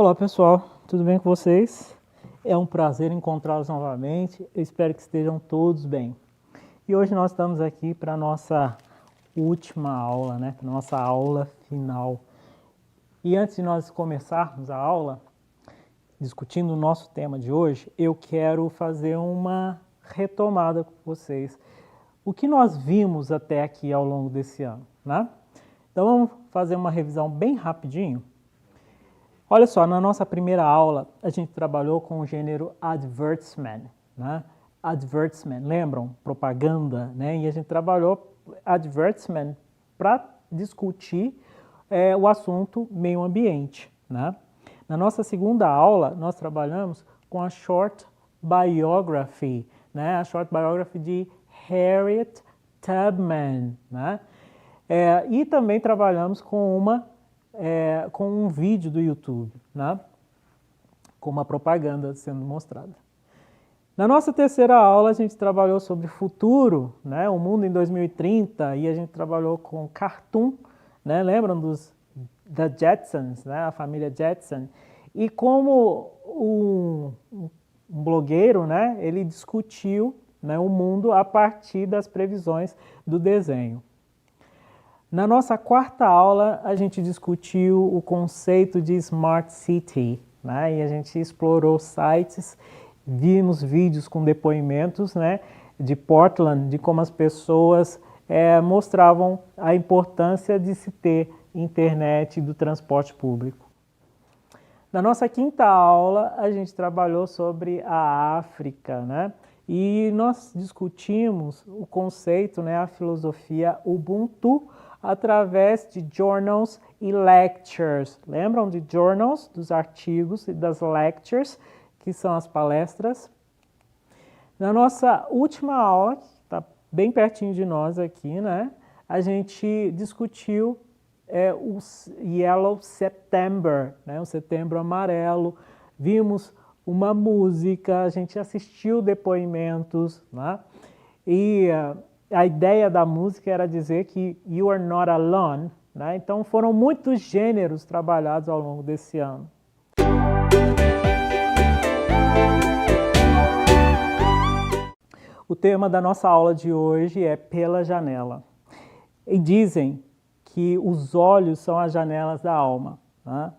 Olá pessoal, tudo bem com vocês? É um prazer encontrá-los novamente, eu espero que estejam todos bem. E hoje nós estamos aqui para a nossa última aula, né? Nossa aula final. E antes de nós começarmos a aula, discutindo o nosso tema de hoje, eu quero fazer uma retomada com vocês. O que nós vimos até aqui ao longo desse ano, né? Então vamos fazer uma revisão bem rapidinho. Olha só, na nossa primeira aula, a gente trabalhou com o gênero advertisement, né? Advertisement, lembram? Propaganda, né? E a gente trabalhou advertisement para discutir o assunto meio ambiente, né? Na nossa segunda aula, nós trabalhamos com a short biography, né? A short biography de Harriet Tubman, né? E também trabalhamos com um vídeo do YouTube, né? Com uma propaganda sendo mostrada. Na nossa terceira aula, a gente trabalhou sobre futuro, né? O mundo em 2030, e a gente trabalhou com cartoon, né? Lembram da Jetsons, né? A família Jetson. E como um blogueiro, né? Ele discutiu, né, o mundo a partir das previsões do desenho. Na nossa quarta aula, a gente discutiu o conceito de Smart City, né? E a gente explorou sites, vimos vídeos com depoimentos, né, de Portland, de como as pessoas mostravam a importância de se ter internet e do transporte público. Na nossa quinta aula, a gente trabalhou sobre a África, né? E nós discutimos o conceito, né, a filosofia Ubuntu, através de journals e lectures. Lembram de journals, dos artigos, e das lectures, que são as palestras? Na nossa última aula, que está bem pertinho de nós aqui, né? A gente discutiu o Yellow September, né? O Setembro Amarelo. Vimos uma música, a gente assistiu depoimentos, né? E a ideia da música era dizer que you are not alone, né? Então foram muitos gêneros trabalhados ao longo desse ano. O tema da nossa aula de hoje é Pela Janela. E dizem que os olhos são as janelas da alma, né?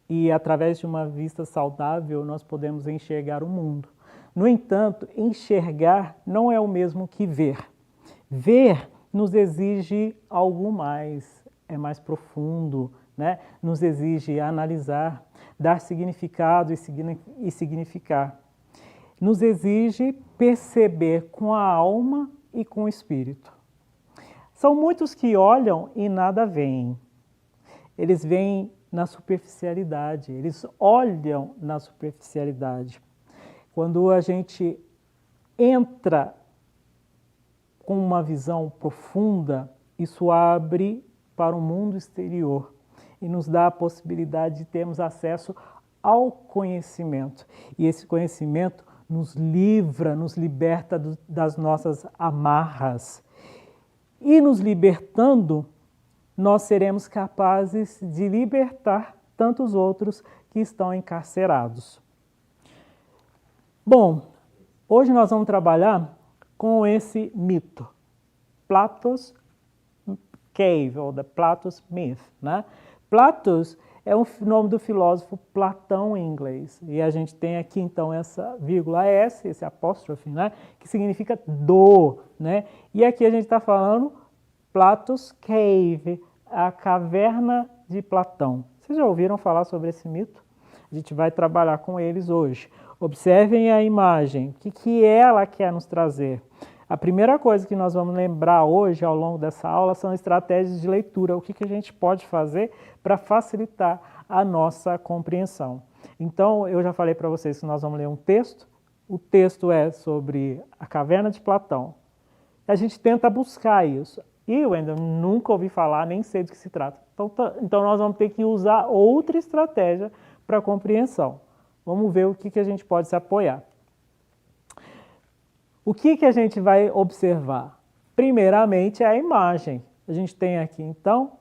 E através de uma vista saudável nós podemos enxergar o mundo. No entanto, enxergar não é o mesmo que ver. Ver nos exige algo mais, é mais profundo, né? Nos exige analisar, dar significado e significar. Nos exige perceber com a alma e com o espírito. São muitos que olham e nada veem. Eles veem na superficialidade, eles olham na superficialidade. Quando a gente entra com uma visão profunda, isso abre para o mundo exterior e nos dá a possibilidade de termos acesso ao conhecimento. E esse conhecimento nos livra, nos liberta das nossas amarras. E nos libertando, nós seremos capazes de libertar tantos outros que estão encarcerados. Bom, hoje nós vamos trabalhar com esse mito, Plato's Cave, ou the Plato's Myth, né? Platos é o nome do filósofo Platão em inglês, e a gente tem aqui então essa vírgula S, esse apóstrofe, né? Que significa do, né? E aqui a gente está falando Plato's Cave, a caverna de Platão. Vocês já ouviram falar sobre esse mito? A gente vai trabalhar com eles hoje. Observem a imagem. O que ela quer nos trazer? A primeira coisa que nós vamos lembrar hoje, ao longo dessa aula, são estratégias de leitura. O que a gente pode fazer para facilitar a nossa compreensão. Então, eu já falei para vocês que nós vamos ler um texto. O texto é sobre a caverna de Platão. A gente tenta buscar isso. E eu ainda nunca ouvi falar, nem sei do que se trata. Então nós vamos ter que usar outra estratégia para a compreensão. Vamos ver o que a gente pode se apoiar. O que a gente vai observar? Primeiramente é a imagem. A gente tem aqui, então,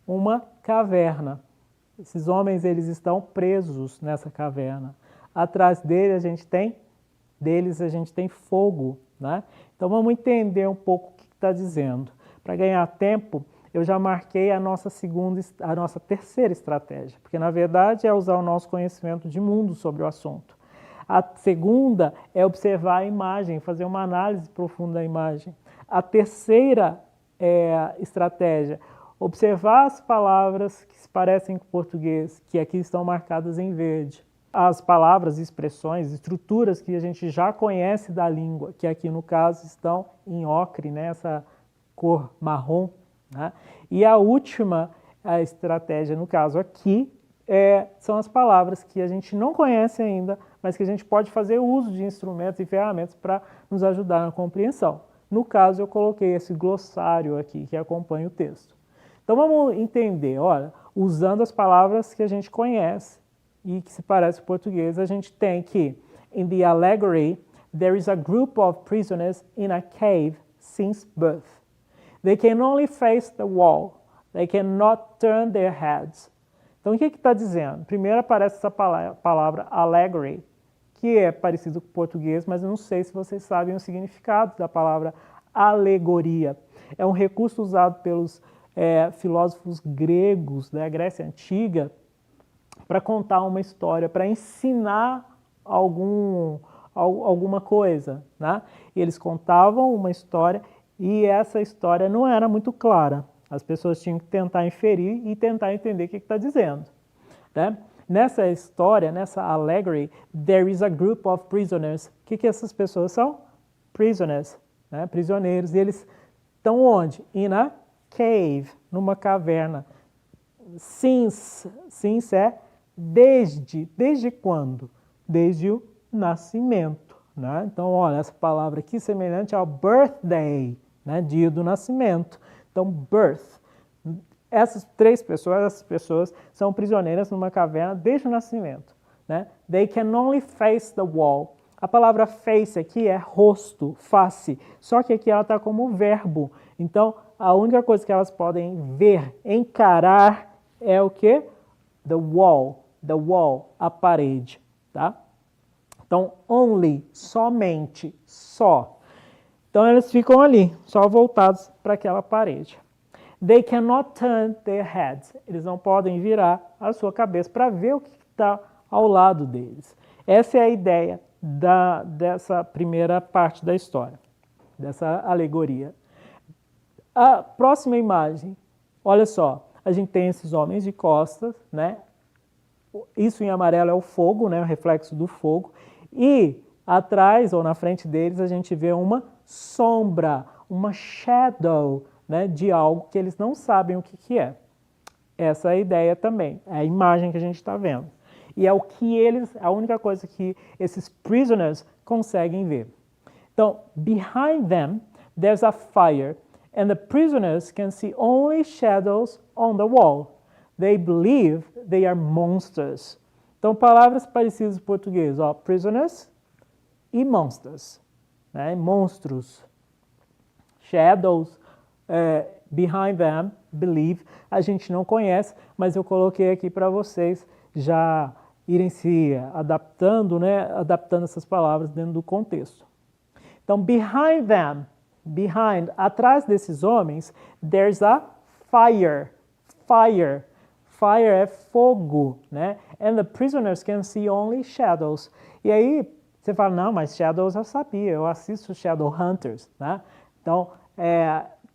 uma caverna. Esses homens, eles estão presos nessa caverna. Atrás deles a gente tem fogo, né? Então vamos entender um pouco o que está dizendo. Para ganhar tempo, eu já marquei a nossa terceira estratégia, porque na verdade é usar o nosso conhecimento de mundo sobre o assunto. A segunda é observar a imagem, fazer uma análise profunda da imagem. A terceira estratégia, observar as palavras que se parecem com o português, que aqui estão marcadas em verde. As palavras, expressões, estruturas que a gente já conhece da língua, que aqui no caso estão em ocre, né, essa cor marrom. Né? E a última estratégia, no caso aqui, são as palavras que a gente não conhece ainda, mas que a gente pode fazer uso de instrumentos e ferramentas para nos ajudar na compreensão. No caso, eu coloquei esse glossário aqui, que acompanha o texto. Então vamos entender, olha, usando as palavras que a gente conhece e que se parece com português, a gente tem que, in the allegory, there is a group of prisoners in a cave since birth. They can only face the wall. They cannot turn their heads. Então, o que está dizendo? Primeiro aparece essa palavra allegory, que é parecido com o português, mas eu não sei se vocês sabem o significado da palavra alegoria. É um recurso usado pelos filósofos gregos da Grécia Antiga para contar uma história, para ensinar alguma coisa. Né? E eles contavam uma história e essa história não era muito clara. As pessoas tinham que tentar inferir e tentar entender o que está dizendo. Né? Nessa história, nessa allegory, there is a group of prisoners. O que essas pessoas são? Prisoners, né? Prisioneiros. E eles estão onde? In a cave, numa caverna. Since é desde. Desde quando? Desde o nascimento. Né? Então, olha, essa palavra aqui é semelhante ao birthday, né? Dia do nascimento. Então, birth. Essas pessoas são prisioneiras numa caverna desde o nascimento. Né? They can only face the wall. A palavra face aqui é rosto, face. Só que aqui ela está como verbo. Então, a única coisa que elas podem ver, encarar, é o quê? The wall, a parede. Tá? Então, only, somente, só. Então, eles ficam ali, só voltados para aquela parede. They cannot turn their heads. Eles não podem virar a sua cabeça para ver o que está ao lado deles. Essa é a ideia dessa primeira parte da história, dessa alegoria. A próxima imagem, olha só, a gente tem esses homens de costas, né? Isso em amarelo é o fogo, né? O reflexo do fogo. E atrás ou na frente deles a gente vê uma sombra, uma shadow, né, de algo que eles não sabem o que é. Essa é a ideia também, é a imagem que a gente está vendo. E é a única coisa que esses prisoners conseguem ver. Então, behind them, there's a fire, and the prisoners can see only shadows on the wall. They believe they are monsters. Então, palavras parecidas em português, ó, prisoners e monsters, né, monstros. Shadows, behind them, believe, a gente não conhece, mas eu coloquei aqui para vocês já irem se adaptando, né, adaptando essas palavras dentro do contexto. Então, behind them, atrás desses homens, there's a fire. Fire é fogo, né? And the prisoners can see only shadows. E aí, você fala, não, mas shadows eu sabia, eu assisto Shadowhunters, né? Então,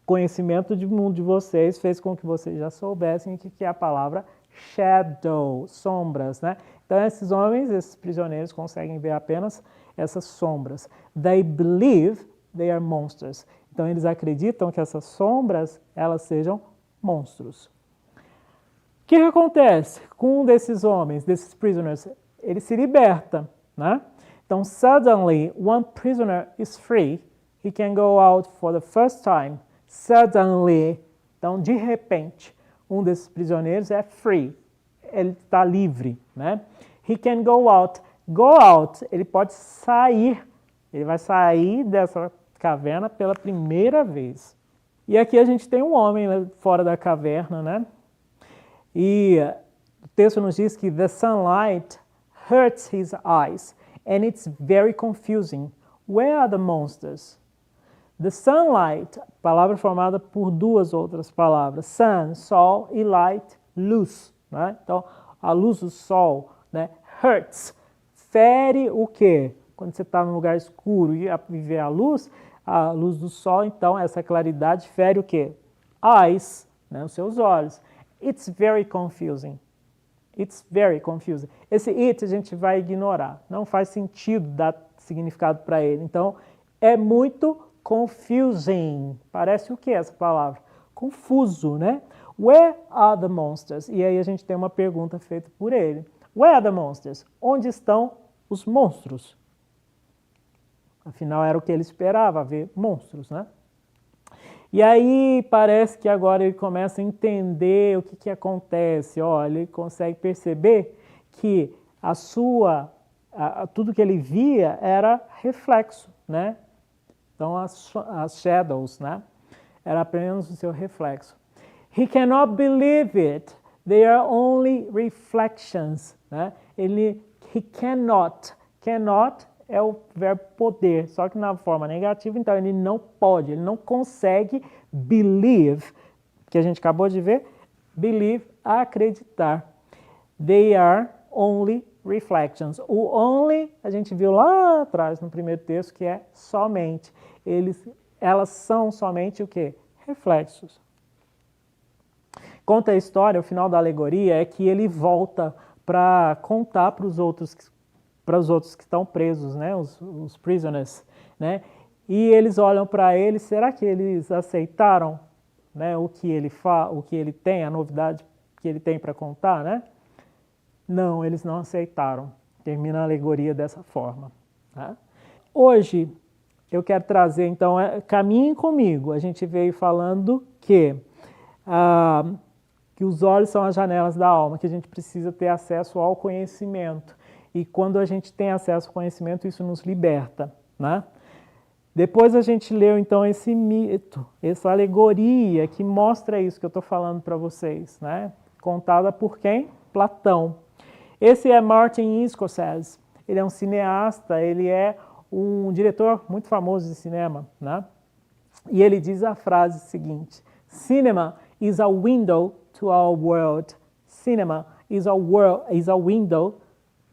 conhecimento de mundo de vocês fez com que vocês já soubessem o que é a palavra shadow, sombras, né? Então, esses homens, esses prisioneiros, conseguem ver apenas essas sombras. They believe they are monsters. Então, eles acreditam que essas sombras, elas sejam monstros. O que acontece com um desses homens, desses prisoners? Ele se liberta, né? Então, suddenly, one prisoner is free. He can go out for the first time. Suddenly, então, de repente, um desses prisioneiros é free. Ele está livre, né? He can go out. Go out, ele pode sair. Ele vai sair dessa caverna pela primeira vez. E aqui a gente tem um homem fora da caverna, né? E o texto nos diz que the sunlight hurts his eyes and it's very confusing. Where are the monsters? The sunlight, palavra formada por duas outras palavras, sun, sol, e light, luz. Né? Então, a luz do sol, né? Hurts, fere o quê? Quando você está num lugar escuro e vê a luz do sol, então essa claridade fere o quê? Eyes, né? Os seus olhos. It's very confusing. It's very confusing. Esse it a gente vai ignorar. Não faz sentido dar significado para ele. Então, é muito confusing. Parece o que essa palavra? Confuso, né? Where are the monsters? E aí a gente tem uma pergunta feita por ele. Where are the monsters? Onde estão os monstros? Afinal, era o que ele esperava, ver monstros, né? E aí parece que agora ele começa a entender o que acontece. Olha, ele consegue perceber que tudo que ele via era reflexo, né? Então as shadows, né? Era apenas o seu reflexo. He cannot believe it. They are only reflections, né? He cannot é o verbo poder, só que na forma negativa, então ele não pode, ele não consegue believe, que a gente acabou de ver, believe, acreditar. They are only reflections. O only, a gente viu lá atrás no primeiro texto, que é somente. Elas são somente o quê? Reflexos. Conta a história, o final da alegoria é que ele volta para contar para os outros que estão presos, né, os prisoners, né, e eles olham para ele, será que eles aceitaram, né, o que ele tem, a novidade que ele tem para contar, né? Não, eles não aceitaram. Termina a alegoria dessa forma. Tá? Hoje eu quero trazer, então, caminhem comigo. A gente veio falando que os olhos são as janelas da alma, que a gente precisa ter acesso ao conhecimento. E quando a gente tem acesso ao conhecimento, isso nos liberta, né? Depois a gente leu, então, esse mito, essa alegoria que mostra isso que eu estou falando para vocês, né? Contada por quem? Platão. Esse é Martin Scorsese. Ele é um cineasta, ele é um diretor muito famoso de cinema, né? E ele diz a frase seguinte: Cinema is a window to our world. Cinema is a window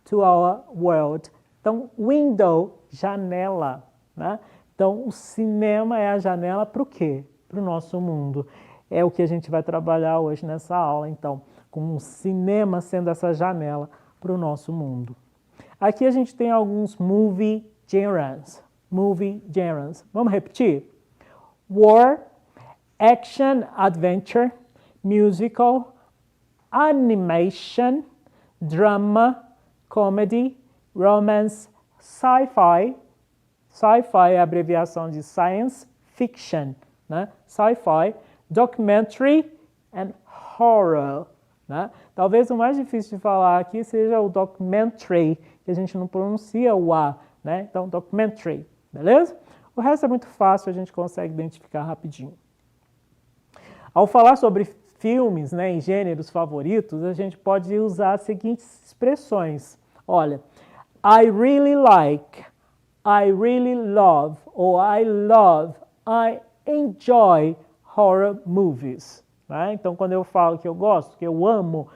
to our world. Então, window, janela, né? Então, o cinema é a janela para o quê? Para o nosso mundo. É o que a gente vai trabalhar hoje nessa aula, então, com o cinema sendo essa janela para o nosso mundo. Aqui a gente tem alguns movie genres. Movie genres. Vamos repetir? War, action, adventure, musical, animation, drama, comedy, romance, sci-fi. Sci-fi é a abreviação de science fiction, né? Sci-fi, documentary and horror, né? Talvez o mais difícil de falar aqui seja o documentary, que a gente não pronuncia o A, né? Então, documentary, beleza? O resto é muito fácil, a gente consegue identificar rapidinho. Ao falar sobre filmes, né, em gêneros favoritos, a gente pode usar as seguintes expressões. Olha, I really like, I really love, ou I love, I enjoy horror movies. Né? Então, quando eu falo que eu gosto, que eu amo,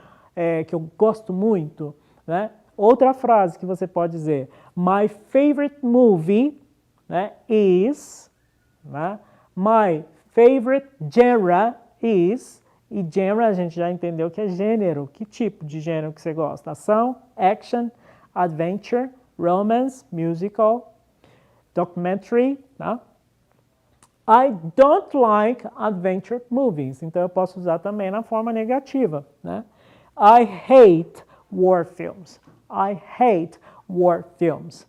que eu gosto muito, né? Outra frase que você pode dizer, my favorite movie, né, is, né? My favorite genre is, e genre a gente já entendeu que é gênero. Que tipo de gênero que você gosta? Ação, action, adventure, romance, musical, documentary, tá? I don't like adventure movies. Então eu posso usar também na forma negativa, né? I hate war films. I hate war films.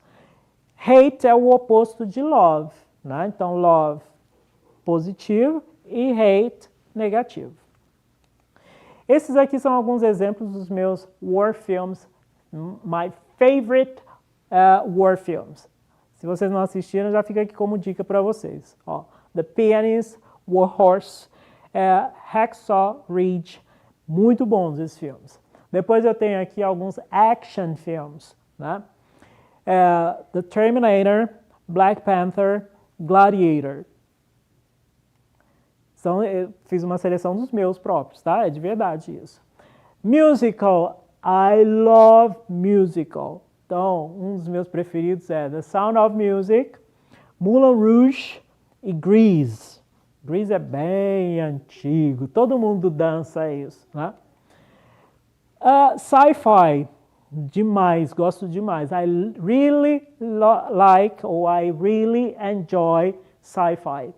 Hate é o oposto de love, né? Então love positivo e hate negativo. Esses aqui são alguns exemplos dos meus war films, my favorite war films. Se vocês não assistiram, já fica aqui como dica para vocês. Ó, The Pianist, War Horse, Hacksaw Ridge, muito bons esses filmes. Depois eu tenho aqui alguns action films, né? The Terminator, Black Panther, Gladiator. Então, eu fiz uma seleção dos meus próprios, tá? É de verdade isso. Musical, I love musical. Então, um dos meus preferidos é The Sound of Music, Moulin Rouge e Grease. Grease é bem antigo, todo mundo dança isso, né? Sci-fi, demais, gosto demais. I really like or I really enjoy sci-fi.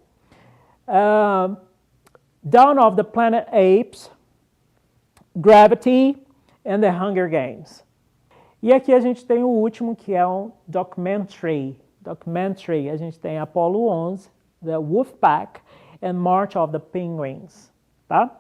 Dawn of the Planet Apes, Gravity and the Hunger Games. E aqui a gente tem o último, que é um documentary. A gente tem Apollo 11, The Wolfpack and March of the Penguins, tá?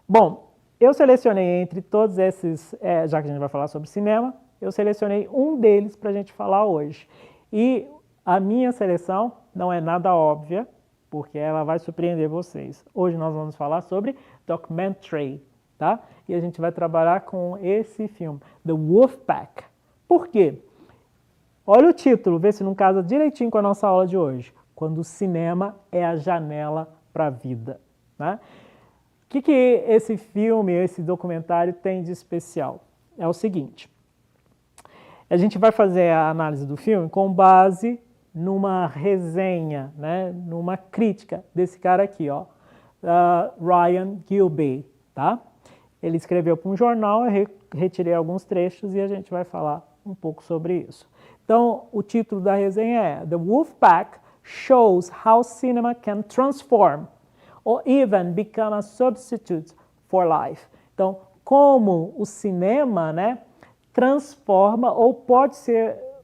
Bom, eu selecionei entre todos esses, já que a gente vai falar sobre cinema, eu selecionei um deles para a gente falar hoje. E a minha seleção não é nada óbvia, porque ela vai surpreender vocês. Hoje nós vamos falar sobre documentary, tá? E a gente vai trabalhar com esse filme, The Wolfpack. Por quê? Olha o título, vê se não casa direitinho com a nossa aula de hoje. Quando o cinema é a janela para a vida, né? O que esse filme, esse documentário tem de especial? É o seguinte, a gente vai fazer a análise do filme com base numa resenha, né, numa crítica desse cara aqui, ó, Ryan Gilbey, tá? Ele escreveu para um jornal, eu retirei alguns trechos e a gente vai falar um pouco sobre isso. Então, o título da resenha é The Wolfpack Shows How Cinema Can Transform or Even Become a Substitute for Life. Então, como o cinema, né, transforma ou pode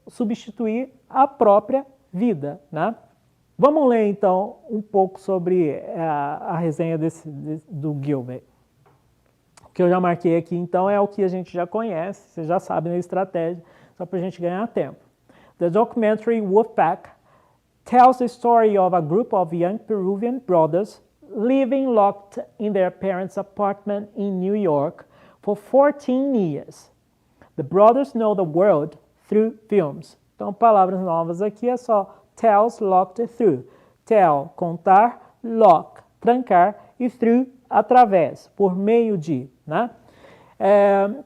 substituir a própria vida, né? Vamos ler, então, um pouco sobre a resenha do Gilbey. O que eu já marquei aqui, então, é o que a gente já conhece, você já sabe na estratégia, só para a gente ganhar tempo. The documentary Wolfpack tells the story of a group of young Peruvian brothers living locked in their parents' apartment in New York for 14 years. The brothers know the world through films. Então, palavras novas aqui é só tells, locked, through. Tell, contar, lock, trancar e through, através, por meio de, né?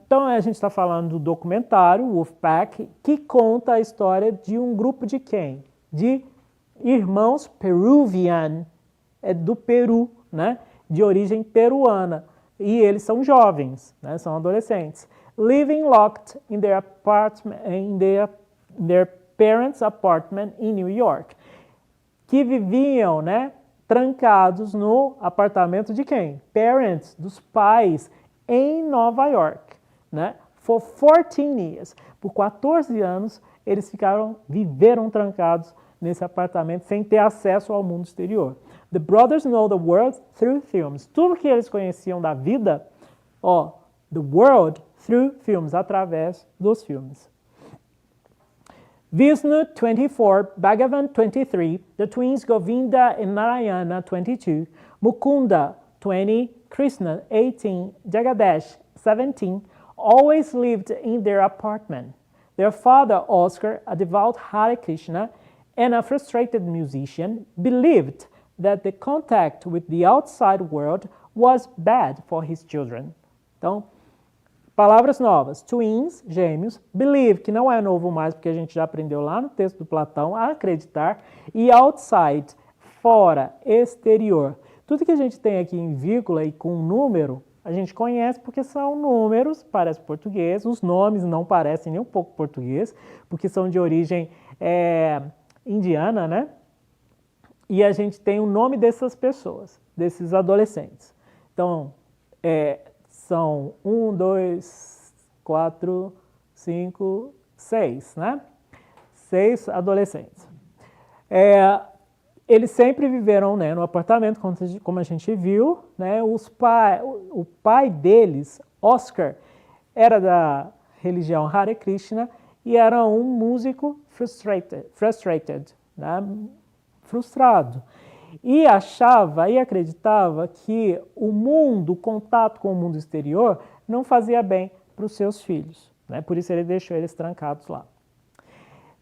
Então, a gente está falando do documentário Wolfpack, que conta a história de um grupo de quem? De irmãos Peruvian, do Peru, né? De origem peruana. E eles são jovens, né? São adolescentes. Living locked in their apartment, their parents' apartment in New York, que viviam, né, trancados no apartamento de quem? Parents, dos pais, em Nova York, né? For 14 years. Por 14 anos, eles viveram trancados nesse apartamento sem ter acesso ao mundo exterior. The brothers know the world through films. Tudo que eles conheciam da vida, the world through films, através dos filmes. Vishnu 24, Bhagavan 23, the twins Govinda and Narayana 22, Mukunda 20, Krishna 18, Jagadish 17, always lived in their apartment. Their father, Oscar, a devout Hare Krishna and a frustrated musician, believed that the contact with the outside world was bad for his children. Então, palavras novas. Twins, gêmeos. Believe, que não é novo mais, porque a gente já aprendeu lá no texto do Platão, acreditar. E outside, fora, exterior. Tudo que a gente tem aqui em vírgula e com número, a gente conhece porque são números, parece português. Os nomes não parecem nem um pouco português, porque são de origem indiana, né? E a gente tem o nome dessas pessoas, desses adolescentes. Então, são 1, 2, 4, 5, 6, né? 6 adolescentes. Eles sempre viveram, né, no apartamento, como a gente viu, né? O pai deles, Oscar, era da religião Hare Krishna e era um músico frustrated, né? Frustrado. E achava e acreditava que o contato com o mundo exterior não fazia bem para os seus filhos, né? Por isso ele deixou eles trancados lá.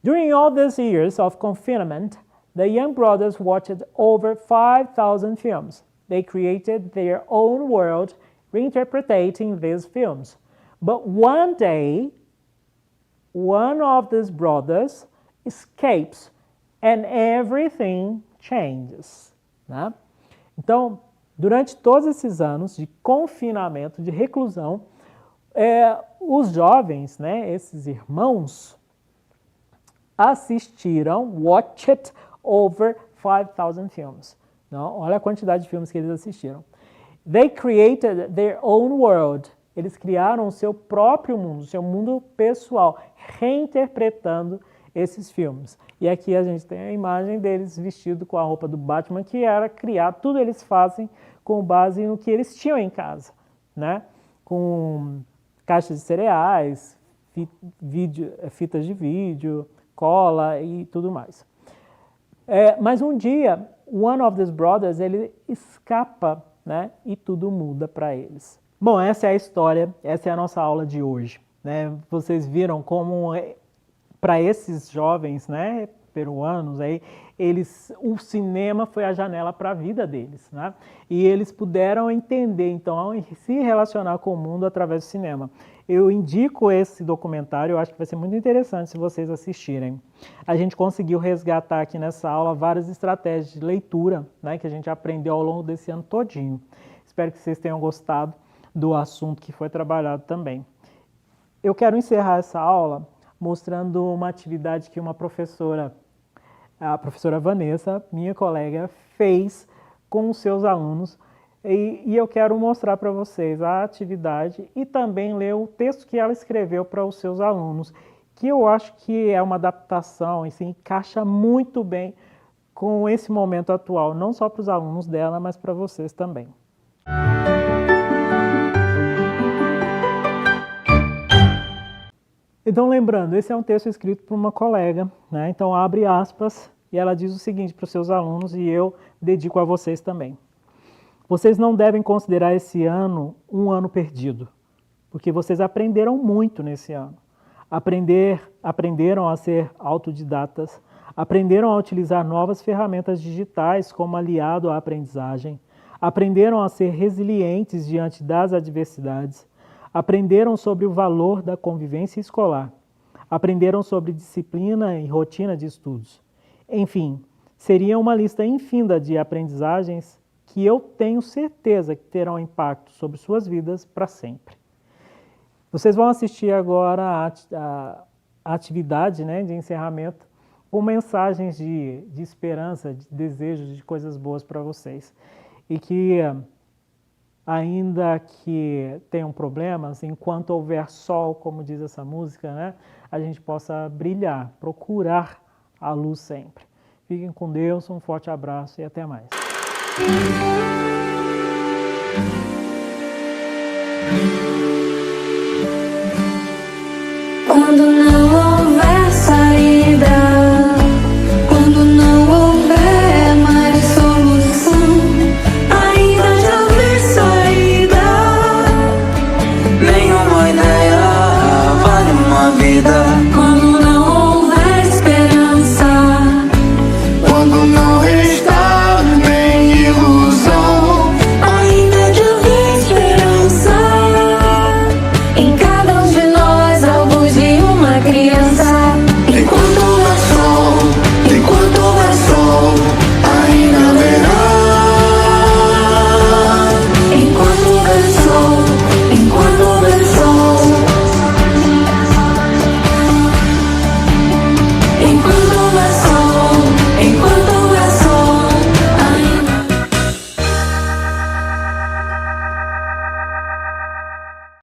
During all these years of confinement, the young brothers watched over 5,000 films. They created their own world, reinterpreting these films. But one day, one of these brothers escapes and everything changes. Né? Então, durante todos esses anos de confinamento, de reclusão, os jovens, né, esses irmãos, assistiram, watched over 5,000 films. Não, olha a quantidade de filmes que eles assistiram. They created their own world. Eles criaram o seu próprio mundo, o seu mundo pessoal, reinterpretando esses filmes. E aqui a gente tem a imagem deles vestidos com a roupa do Batman, que era criar, tudo eles fazem com base no que eles tinham em casa, né? Com caixas de cereais, fitas de vídeo, cola e tudo mais. Mas um dia, one of these brothers, ele escapa, né? E tudo muda para eles. Bom, essa é a história, essa é a nossa aula de hoje, né? Vocês viram como para esses jovens, né, peruanos aí, o cinema foi a janela para a vida deles, né? E eles puderam entender, então, se relacionar com o mundo através do cinema. Eu indico esse documentário, eu acho que vai ser muito interessante se vocês assistirem. A gente conseguiu resgatar aqui nessa aula várias estratégias de leitura, né, que a gente aprendeu ao longo desse ano todinho. Espero que vocês tenham gostado do assunto que foi trabalhado também. Eu quero encerrar essa aula mostrando uma atividade que uma professora, a professora Vanessa, minha colega, fez com os seus alunos e eu quero mostrar para vocês a atividade e também ler o texto que ela escreveu para os seus alunos, que eu acho que é uma adaptação e se encaixa muito bem com esse momento atual, não só para os alunos dela, mas para vocês também. Então, lembrando, esse é um texto escrito por uma colega, né? Então, abre aspas, e ela diz o seguinte para os seus alunos, e eu dedico a vocês também. Vocês não devem considerar esse ano um ano perdido, porque vocês aprenderam muito nesse ano. Aprenderam a ser autodidatas, aprenderam a utilizar novas ferramentas digitais como aliado à aprendizagem, aprenderam a ser resilientes diante das adversidades, aprenderam sobre o valor da convivência escolar, aprenderam sobre disciplina e rotina de estudos. Enfim, seria uma lista infinda de aprendizagens que eu tenho certeza que terão impacto sobre suas vidas para sempre. Vocês vão assistir agora a atividade, né, de encerramento com mensagens de esperança, de desejos, de coisas boas para vocês. E que ainda que tenham problemas, enquanto houver sol, como diz essa música, né, a gente possa brilhar, procurar a luz sempre. Fiquem com Deus, um forte abraço e até mais.